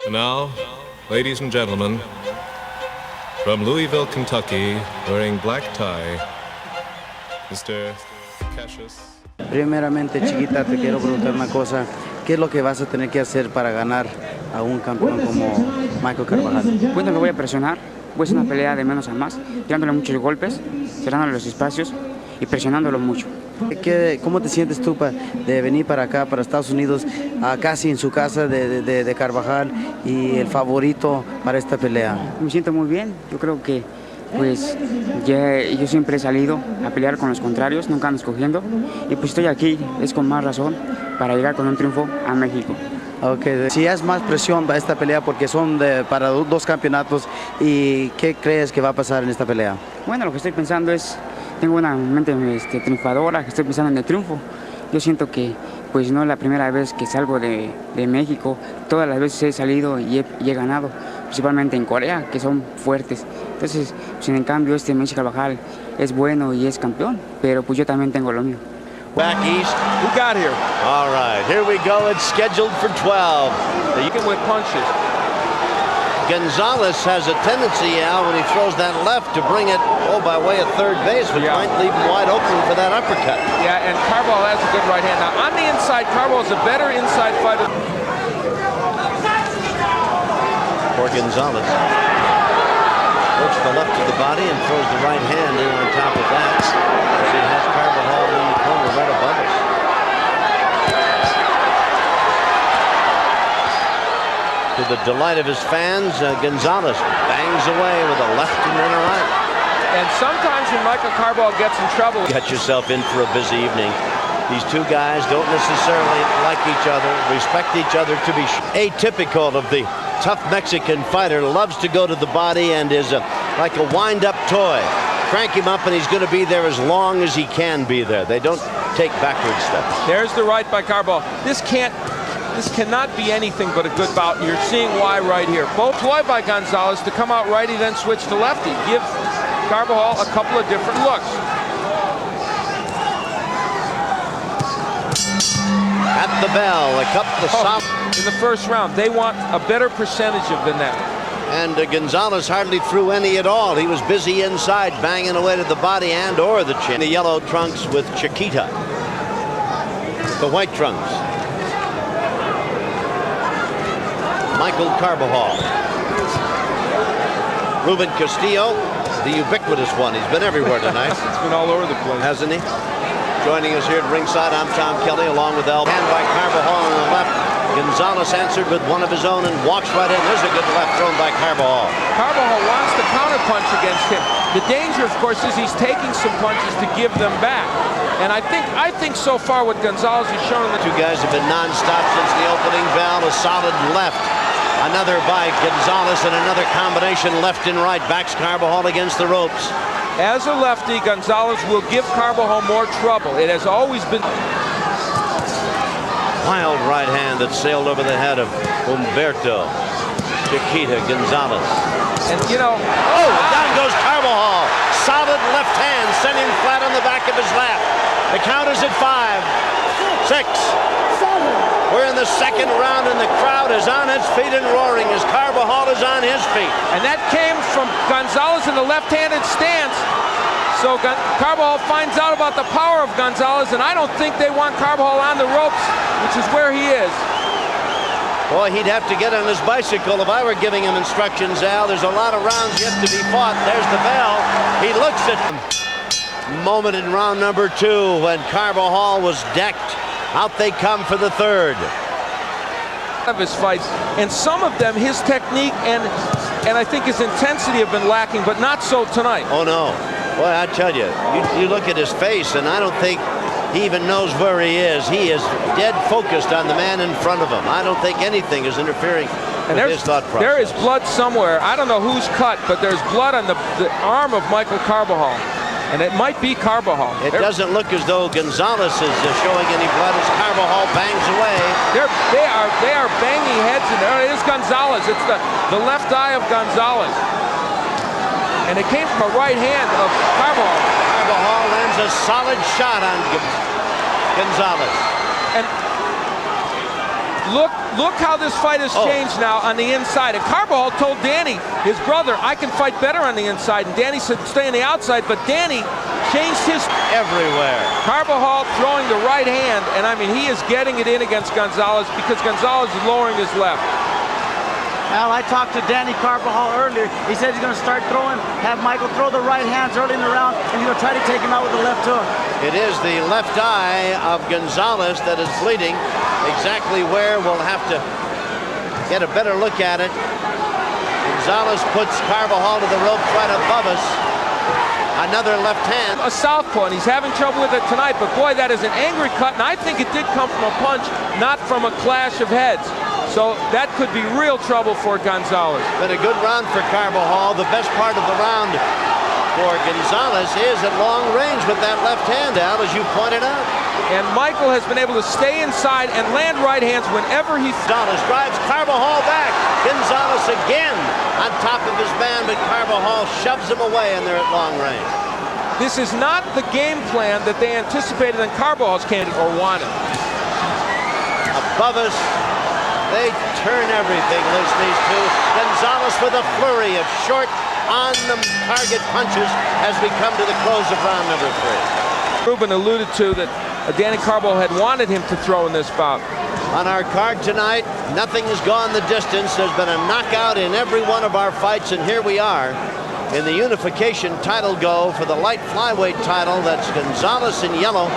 And now, ladies and gentlemen, from Louisville, Kentucky, wearing black tie, Mr. Cassius. Primeramente, chiquita, te quiero preguntar una cosa. ¿Qué es lo que vas a tener que hacer para ganar a un campeón como Michel Carbajal? Bueno, lo voy a presionar. Voy a hacer una pelea de menos a más, tirándole muchos golpes, cerrándole los espacios y presionándolo mucho. ¿Cómo te sientes tú de venir para acá, para Estados Unidos, casi en su casa de Carbajal y el favorito para esta pelea? Me siento muy bien. Yo creo que pues yo siempre he salido a pelear con los contrarios, nunca ando escogiendo. Y pues estoy aquí, es con más razón, para llegar con un triunfo a México. Okay. Si es más presión para esta pelea porque son para dos campeonatos, ¿y qué crees que va a pasar en esta pelea? Bueno, lo que estoy pensando es, tengo una mente triunfadora, que estoy pensando en el triunfo. Yo siento que pues no es la primera vez que salgo de México, todas las veces he salido y he ganado, principalmente en Corea, que son fuertes. Entonces, pues, en cambio, Michel Carbajal es bueno y es campeón, pero pues yo también tengo lo mío. Back east. Who got here? All right, here we go. It's scheduled for 12. You can with punches. Gonzalez has a tendency, Al, when he throws that left to bring it, by way of third base, which might leave him wide open for that uppercut. Yeah, and Carbajal has a good right hand. Now, on the inside, Carbajal is a better inside fighter. For Gonzalez. Works the left of the body and throws the right hand in on top of that. He has Carbajal in the corner right above us. To the delight of his fans, Gonzalez bangs away with a left and then a right. And sometimes when Michel Carbajal gets in trouble, Get yourself in for a busy evening. These two guys don't necessarily like each other, respect each other to be atypical of the tough Mexican fighter. Loves to go to the body and is like a wind-up toy. Crank him up and he's going to be there as long as he can be there. They don't take backward steps. there's the right by Carbajal. This cannot be anything but a good bout. You're seeing why right here. Both ploy by Gonzalez to come out righty, then switch to lefty. Give Carbajal a couple of different looks. At the bell, a couple of in the first round, they want a better percentage than that. And Gonzalez hardly threw any at all. He was busy inside, banging away to the body and or the chin. The yellow trunks with Chiquita. The white trunks. Michel Carbajal. Ruben Castillo, the ubiquitous one. He's been everywhere tonight. He's been all over the place. Hasn't he? Joining us here at ringside, I'm Tom Kelly, along with Al. Hand by Carbajal on the left. Gonzalez answered with one of his own and walks right in. There's a good left thrown by Carbajal. Carbajal wants to counterpunch against him. The danger, of course, is he's taking some punches to give them back. And I think so far what Gonzalez has shown in the two guys have been non-stop since the opening bell. A solid left. Another by Gonzalez and another combination left and right. Backs Carbajal against the ropes. As a lefty, Gonzalez will give Carbajal more trouble. It has always been. Wild right hand that sailed over the head of Humberto Chiquita Gonzalez. And you know, down goes Carbajal. Solid left hand sent him flat on the back of his lap. The count is at 5, 6, 7. We're in the second round and the crowd is on its feet and roaring as Carbajal is on his feet. And that came from Gonzalez in the left-handed stance. So Carbajal finds out about the power of Gonzalez, and I don't think they want Carbajal on the ropes, which is where he is. Boy, he'd have to get on his bicycle if I were giving him instructions, Al. There's a lot of rounds yet to be fought. There's the bell. He looks at him. Moment in round number 2 when Carbajal was decked. Out they come for the third. Of his fights, and some of them, his technique and I think his intensity have been lacking, but not so tonight. Oh no. Boy, I tell you, you look at his face, and I don't think he even knows where he is. He is dead focused on the man in front of him. I don't think anything is interfering with his thought process. There is blood somewhere. I don't know who's cut, but there's blood on the arm of Michel Carbajal. And it might be Carbajal. It doesn't look as though Gonzalez is showing any blood as Carbajal bangs away. They are banging heads in there. It is Gonzalez. It's the left eye of Gonzalez. And it came from a right hand of Carbajal. Carbajal lands a solid shot on Gonzalez. And Look how this fight has changed now on the inside. And Carbajal told Danny, his brother, I can fight better on the inside. And Danny said, stay on the outside. But Danny changed his everywhere. Carbajal throwing the right hand, and I mean, he is getting it in against Gonzalez because Gonzalez is lowering his left. Al, I talked to Danny Carbajal earlier. He said he's going to start throwing, have Michael throw the right hands early in the round, and he's going to try to take him out with the left hook. It is the left eye of Gonzalez that is bleeding. Exactly where, we'll have to get a better look at it. Gonzalez puts Carbajal to the rope right above us. Another left hand. A southpaw, and he's having trouble with it tonight, but boy, that is an angry cut, and I think it did come from a punch, not from a clash of heads. So that could be real trouble for Gonzalez. Been a good round for Carbajal. The best part of the round for Gonzalez is at long range with that left hand, Al, as you pointed out. And Michael has been able to stay inside and land right hands whenever he... Gonzalez drives Carbajal back. Gonzalez again on top of his man, but Carbajal shoves him away, and they're at long range. This is not the game plan that they anticipated in Carbajal's candidate or wanted. Above us, they turn everything loose, these two. Gonzalez with a flurry of short, on-the-target punches as we come to the close of round number 3. Ruben alluded to that Danny Carbajal had wanted him to throw in this bout. On our card tonight, nothing has gone the distance. There's been a knockout in every one of our fights, and here we are in the unification title go for the light flyweight title. That's Gonzalez in yellow,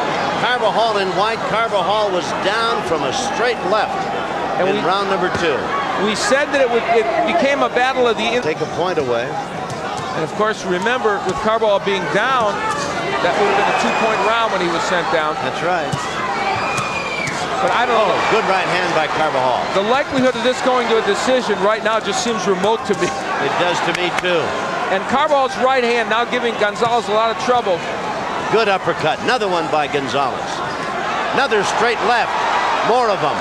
Carbajal in white. Carbajal was down from a straight left in round number 2. We said that it became a battle of the... Take a point away. And of course, remember, with Carbajal being down, that would have been a 2-point round when he was sent down. That's right. But I don't know. Good right hand by Carbajal. The likelihood of this going to a decision right now just seems remote to me. It does to me, too. And Carbajal's right hand now giving Gonzalez a lot of trouble. Good uppercut. Another one by Gonzalez. Another straight left. More of them.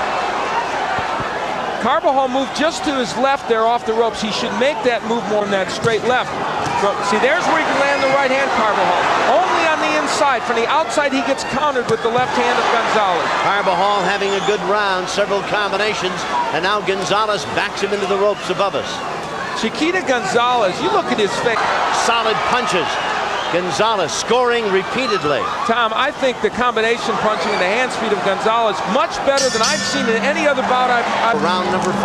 Carbajal moved just to his left there off the ropes. He should make that move more than that straight left. See, there's where he can land the right hand, Carbajal. Only on the inside. From the outside, he gets countered with the left hand of Gonzalez. Carbajal having a good round, several combinations, and now Gonzalez backs him into the ropes above us. Chiquita Gonzalez, you look at his face. Solid punches. Gonzalez scoring repeatedly. Tom, I think the combination punching and the hand speed of Gonzalez much better than I've seen in any other bout I've... Round number 5.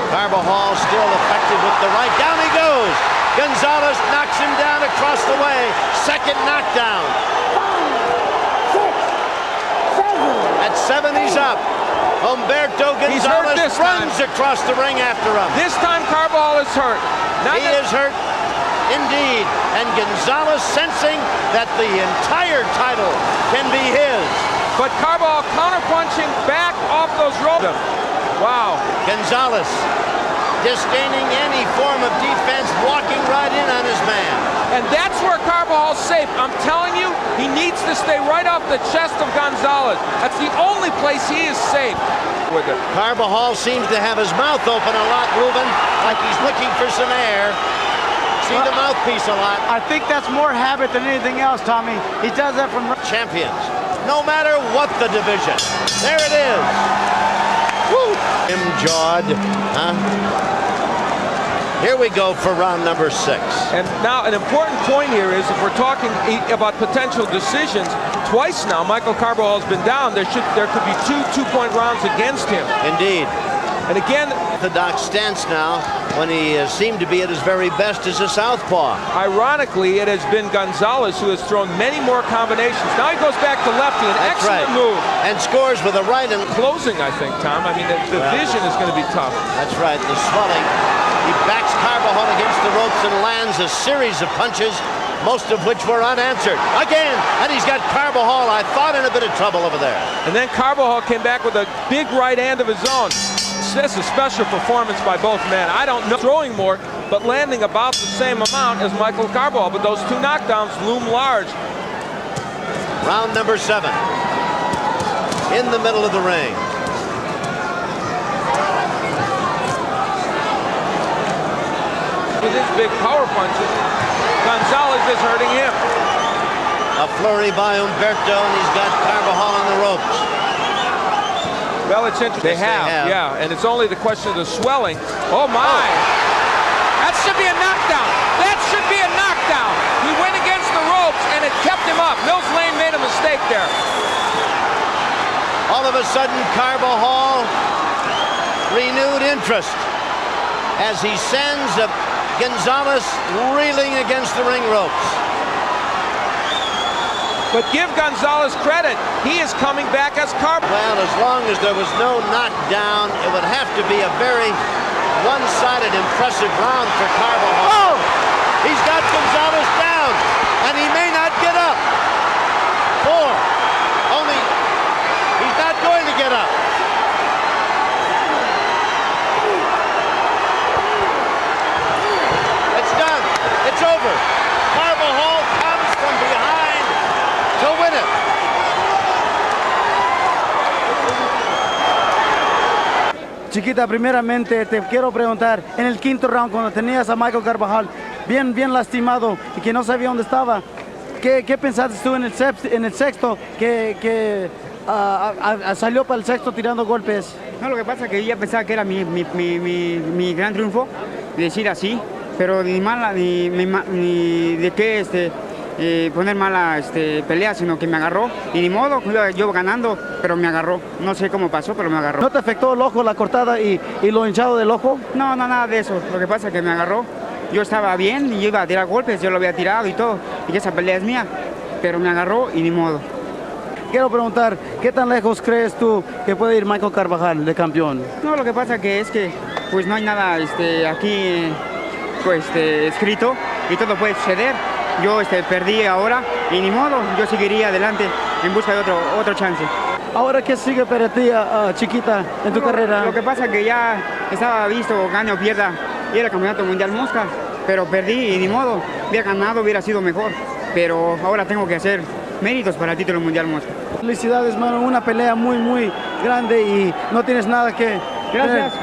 Carbajal still effective with the right. Down he goes. Gonzalez knocks him down across the way. Second knockdown. 5, 6, 7. At 7, he's up. Humberto Gonzalez runs across the ring after him. This time Carbajal is hurt. He is hurt indeed. And Gonzalez sensing that the entire title can be his. But Carbajal counterpunching back off those ropes. Wow. Gonzalez disdaining any form of defense, walking right in on his man. And that's where Carbajal's safe. I'm telling you, he needs to stay right off the chest of Gonzalez. That's the only place he is safe with it. Carbajal seems to have his mouth open a lot, Ruben, like he's looking for some air. See the mouthpiece a lot. I think that's more habit than anything else, Tommy. He does that from... Champions, no matter what the division. There it is. Woo! Jawed, huh? Here we go for round number 6. And now an important point here is if we're talking about potential decisions, twice now Michael Carbajal has been down. There could be 2 2-point rounds against him. Indeed. And again, orthodox stance now when he seemed to be at his very best as a southpaw. Ironically, it has been Gonzalez who has thrown many more combinations. Now he goes back to lefty, an excellent move. And scores with a right and closing, I think, Tom. I mean, the vision is going to be tough. That's right, the swelling. He backs Carbajal against the ropes and lands a series of punches, most of which were unanswered. Again, and he's got Carbajal, I thought, in a bit of trouble over there. And then Carbajal came back with a big right hand of his own. That's a special performance by both men. I don't know throwing more, but landing about the same amount as Michael Carbajal. But those 2 knockdowns loom large. Round number 7. In the middle of the ring. With his big power punches, Gonzalez is hurting him. A flurry by Humberto, and he's got Carbajal on the ropes. Well, it's interesting. They have, yeah, and it's only the question of the swelling. Oh, my. That should be a knockdown. That should be a knockdown. He went against the ropes, and it kept him up. Mills Lane made a mistake there. All of a sudden, Carbajal renewed interest as he sends Gonzalez reeling against the ring ropes. But give Gonzalez credit. He is coming back as Carbajal. Well, as long as there was no knockdown, it would have to be a very one-sided, impressive round for Carbajal. Oh! He's got Gonzalez down, and he may not get up. 4. Only, he's not going to get up. It's done. It's over. Carbajal comes from behind to win it. Chiquita, primeramente te quiero preguntar, en el quinto round, cuando tenías a Michel Carbajal bien lastimado y que no sabía dónde estaba, ¿qué pensaste tú en el sexto que salió para el sexto tirando golpes? No, lo que pasa es que yo ya pensaba que era mi gran triunfo, decir así, pero ni de qué poner mala pelea, sino que me agarró y ni modo, yo ganando, pero me agarró. No sé cómo pasó, pero me agarró. ¿No te afectó el ojo, la cortada y lo hinchado del ojo? No, nada de eso. Lo que pasa es que me agarró. Yo estaba bien y yo iba a tirar golpes, yo lo había tirado y todo, y que esa pelea es mía, pero me agarró y ni modo. Quiero preguntar, ¿qué tan lejos crees tú que puede ir Michel Carbajal de campeón? No, lo que pasa es que pues no hay nada aquí escrito y todo puede suceder. Yo perdí ahora y ni modo, yo seguiría adelante en busca de otro chance. Ahora, ¿qué sigue para ti, Chiquita, en tu carrera? Lo que pasa es que ya estaba visto, gane o pierda, y era campeonato mundial mosca, pero perdí y ni modo, hubiera ganado, hubiera sido mejor, pero ahora tengo que hacer méritos para el título mundial mosca. Felicidades, mano, una pelea muy grande y no tienes nada que... Gracias.